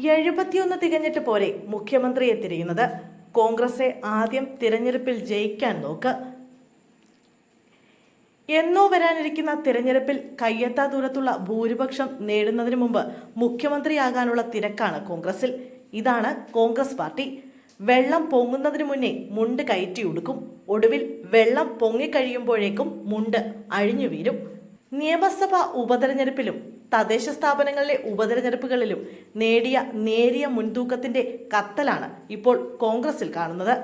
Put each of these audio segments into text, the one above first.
71 തികഞ്ഞിട്ട് പോരെ മുഖ്യമന്ത്രിയെ തിരയുന്നത്. കോൺഗ്രസെ ആദ്യം തിരഞ്ഞെടുപ്പിൽ ജയിക്കാൻ നോക്ക്. എന്നോ വരാനിരിക്കുന്ന തിരഞ്ഞെടുപ്പിൽ കയ്യെത്താ ദൂരത്തുള്ള ഭൂരിപക്ഷം നേടുന്നതിന് മുമ്പ് മുഖ്യമന്ത്രിയാകാനുള്ള തിരക്കാണ് കോൺഗ്രസിൽ. ഇതാണ് കോൺഗ്രസ് പാർട്ടി. വെള്ളം പൊങ്ങുന്നതിന് മുന്നേ മുണ്ട് കയറ്റി ഉടുക്കും. ഒടുവിൽ വെള്ളം പൊങ്ങിക്കഴിയുമ്പോഴേക്കും മുണ്ട് അഴിഞ്ഞു വീരും. നിയമസഭാ ഉപതെരഞ്ഞെടുപ്പിലും തദ്ദേശ സ്ഥാപനങ്ങളിലെ ഉപതെരഞ്ഞെടുപ്പുകളിലും നേരിയ മുൻതൂക്കത്തിന്റെ കത്തലാണ് ഇപ്പോൾ കോൺഗ്രസിൽ കാണുന്നത്.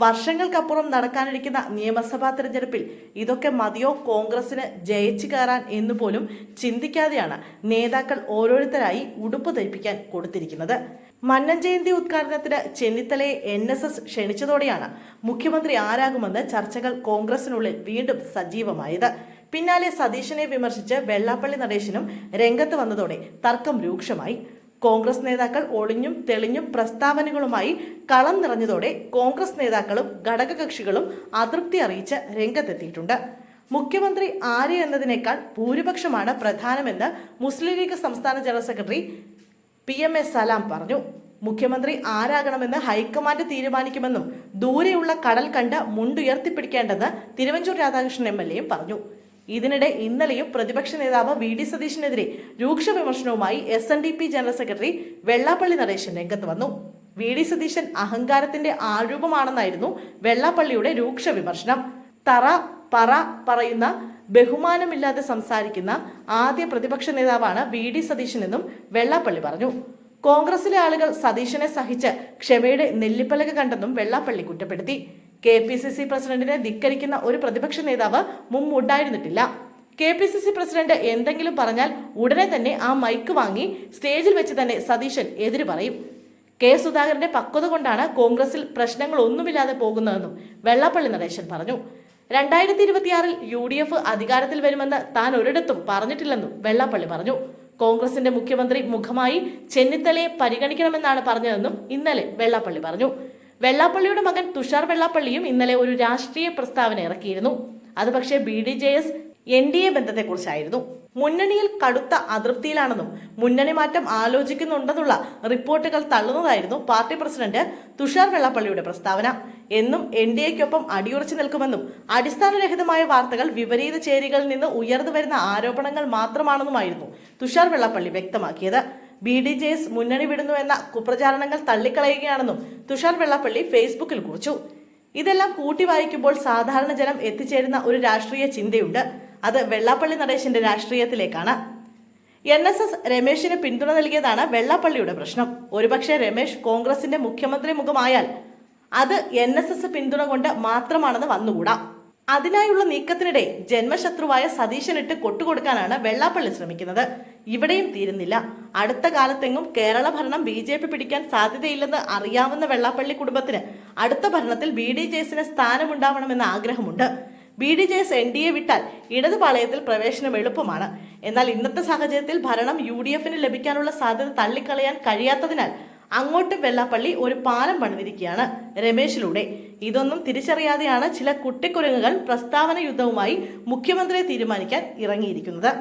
വർഷങ്ങൾക്കപ്പുറം നടക്കാനിരിക്കുന്ന നിയമസഭാ തെരഞ്ഞെടുപ്പിൽ ഇതൊക്കെ മതിയോ കോൺഗ്രസിന് ജയിച്ചു കയറാൻ എന്ന് പോലും ചിന്തിക്കാതെയാണ് നേതാക്കൾ ഓരോരുത്തരായി ഉടുപ്പ് ധരിപ്പിക്കാൻ കൊടുത്തിരിക്കുന്നത്. മന്നൻ ജയന്തി ഉദ്ഘാടനത്തിന് ചെന്നിത്തലയെ NSS ക്ഷണിച്ചതോടെയാണ് മുഖ്യമന്ത്രി ആരാകുമെന്ന് ചർച്ചകൾ കോൺഗ്രസിനുള്ളിൽ വീണ്ടും സജീവമായത്. പിന്നാലെ സതീശനെ വിമർശിച്ച് വെള്ളാപ്പള്ളി നടേശനും രംഗത്ത് വന്നതോടെ തർക്കം രൂക്ഷമായി. കോൺഗ്രസ് നേതാക്കൾ ഒളിഞ്ഞും തെളിഞ്ഞും പ്രസ്താവനകളുമായി കളം നിറഞ്ഞതോടെ കോൺഗ്രസ് നേതാക്കളും ഘടകകക്ഷികളും അതൃപ്തി അറിയിച്ച് രംഗത്തെത്തിയിട്ടുണ്ട്. മുഖ്യമന്ത്രി ആര് എന്നതിനേക്കാൾ ഭൂരിപക്ഷമാണ് പ്രധാനമെന്ന് മുസ്ലിം ലീഗ് സംസ്ഥാന ജനറൽ സെക്രട്ടറി PMA സലാം പറഞ്ഞു. മുഖ്യമന്ത്രി ആരാകണമെന്ന് ഹൈക്കമാൻഡ് തീരുമാനിക്കുമെന്നും ദൂരെയുള്ള കടൽ കണ്ട് മുണ്ടുയർത്തിപ്പിടിക്കേണ്ടെന്ന് തിരുവഞ്ചൂർ രാധാകൃഷ്ണൻ MLA പറഞ്ഞു. ഇതിനിടെ ഇന്നലെയും പ്രതിപക്ഷ നേതാവ് VD സതീശനെതിരെ രൂക്ഷ വിമർശനവുമായി SNDP general secretary Vellappally Natesan രംഗത്ത് വന്നു. VD സതീശൻ അഹങ്കാരത്തിന്റെ ആരൂപമാണെന്നായിരുന്നു വെള്ളാപ്പള്ളിയുടെ രൂക്ഷ വിമർശനം. തറ പറ പറയുന്ന ബഹുമാനമില്ലാതെ സംസാരിക്കുന്ന ആദ്യ പ്രതിപക്ഷ നേതാവാണ് VD സതീശനെന്നും വെള്ളാപ്പള്ളി പറഞ്ഞു. കോൺഗ്രസിലെ ആളുകൾ സതീശനെ സഹിച്ച് ക്ഷമയുടെ നെല്ലിപ്പലക കണ്ടെന്നും വെള്ളാപ്പള്ളി കുറ്റപ്പെടുത്തി. KPCC പ്രസിഡന്റിനെ ധിക്കരിക്കുന്ന ഒരു പ്രതിപക്ഷ നേതാവ് മുമ്പ് ഉണ്ടായിരുന്നിട്ടില്ല. KPCC പ്രസിഡന്റ് എന്തെങ്കിലും പറഞ്ഞാൽ ഉടനെ തന്നെ ആ മൈക്ക് വാങ്ങി സ്റ്റേജിൽ വെച്ച് തന്നെ സതീശൻ എതിര് പറയും. K സുധാകരന്റെ പക്വത കൊണ്ടാണ് കോൺഗ്രസിൽ പ്രശ്നങ്ങളൊന്നുമില്ലാതെ പോകുന്നതെന്നും വെള്ളാപ്പള്ളി നടേശൻ പറഞ്ഞു. 2026 UDF അധികാരത്തിൽ വരുമെന്ന് താൻ ഒരിടത്തും പറഞ്ഞിട്ടില്ലെന്നും വെള്ളാപ്പള്ളി പറഞ്ഞു. കോൺഗ്രസിന്റെ മുഖ്യമന്ത്രി മുഖമായി ചെന്നിത്തലയെ പരിഗണിക്കണമെന്നാണ് പറഞ്ഞതെന്നും ഇന്നലെ വെള്ളാപ്പള്ളി പറഞ്ഞു. വെള്ളാപ്പള്ളിയുടെ മകൻ തുഷാർ വെള്ളാപ്പള്ളിയും ഇന്നലെ ഒരു രാഷ്ട്രീയ പ്രസ്താവന ഇറക്കിയിരുന്നു. അത് പക്ഷേ BDJS NDA ബന്ധത്തെക്കുറിച്ചായിരുന്നു. മുന്നണിയിൽ കടുത്ത അതൃപ്തിയിലാണെന്നും മുന്നണി മാറ്റം ആലോചിക്കുന്നുണ്ടെന്നുള്ള റിപ്പോർട്ടുകൾ തള്ളുന്നതായിരുന്നു പാർട്ടി പ്രസിഡന്റ് തുഷാർ വെള്ളാപ്പള്ളിയുടെ പ്രസ്താവന. എന്നും NDAയ്ക്കൊപ്പം അടിയുറച്ചു നിൽക്കുമെന്നും അടിസ്ഥാനരഹിതമായ വാർത്തകൾ വിപരീത ചേരികളിൽ നിന്ന് ഉയർന്നു വരുന്ന ആരോപണങ്ങൾ മാത്രമാണെന്നുമായിരുന്നു തുഷാർ വെള്ളാപ്പള്ളി വ്യക്തമാക്കിയത്. BDJS മുന്നണി വിടുന്നു എന്ന കുപ്രചാരണങ്ങൾ തള്ളിക്കളയുകയാണെന്നും തുഷാർ വെള്ളാപ്പള്ളി ഫേസ്ബുക്കിൽ കുറിച്ചു. ഇതെല്ലാം കൂട്ടി വായിക്കുമ്പോൾ സാധാരണ ജനം എത്തിച്ചേരുന്ന ഒരു രാഷ്ട്രീയ ചിന്തയുണ്ട്. അത് വെള്ളാപ്പള്ളി നടേശന്റെ രാഷ്ട്രീയത്തിലേക്കാണ്. NSS രമേശിന് പിന്തുണ നൽകിയതാണ് വെള്ളാപ്പള്ളിയുടെ പ്രശ്നം. ഒരുപക്ഷെ രമേശ് കോൺഗ്രസിന്റെ മുഖ്യമന്ത്രി മുഖമായാൽ അത് NSS പിന്തുണ കൊണ്ട് മാത്രമാണെന്ന് വന്നുകൂടാ. അതിനായുള്ള നീക്കത്തിനിടെ ജന്മശത്രുവായ സതീശനിട്ട് കൊട്ടുകൊടുക്കാനാണ് വെള്ളാപ്പള്ളി ശ്രമിക്കുന്നത്. ഇവിടെയും തീരുന്നില്ല. അടുത്ത കാലത്തെങ്ങും കേരള ഭരണം BJP പിടിക്കാൻ സാധ്യതയില്ലെന്ന് അറിയാവുന്ന വെള്ളാപ്പള്ളി കുടുംബത്തിന് അടുത്ത ഭരണത്തിൽ BDJSന് സ്ഥാനമുണ്ടാവണമെന്ന ആഗ്രഹമുണ്ട്. BDJS NDA വിട്ടാൽ ഇടതുപാളയത്തിൽ പ്രവേശനം എളുപ്പമാണ്. എന്നാൽ ഇന്നത്തെ സാഹചര്യത്തിൽ ഭരണം UDFന് ലഭിക്കാനുള്ള സാധ്യത തള്ളിക്കളയാൻ കഴിയാത്തതിനാൽ അങ്ങോട്ട് വെള്ളാപ്പള്ളി ഒരു പാലം പണിതിരിക്കുകയാണ് രമേശിലൂടെ. ഇതൊന്നും തിരിച്ചറിയാതെയാണ് ചില കുട്ടിക്കുരങ്ങുകൾ പ്രസ്താവന യുദ്ധവുമായി മുഖ്യമന്ത്രിയെ തീരുമാനിക്കാൻ ഇറങ്ങിയിരിക്കുന്നത്.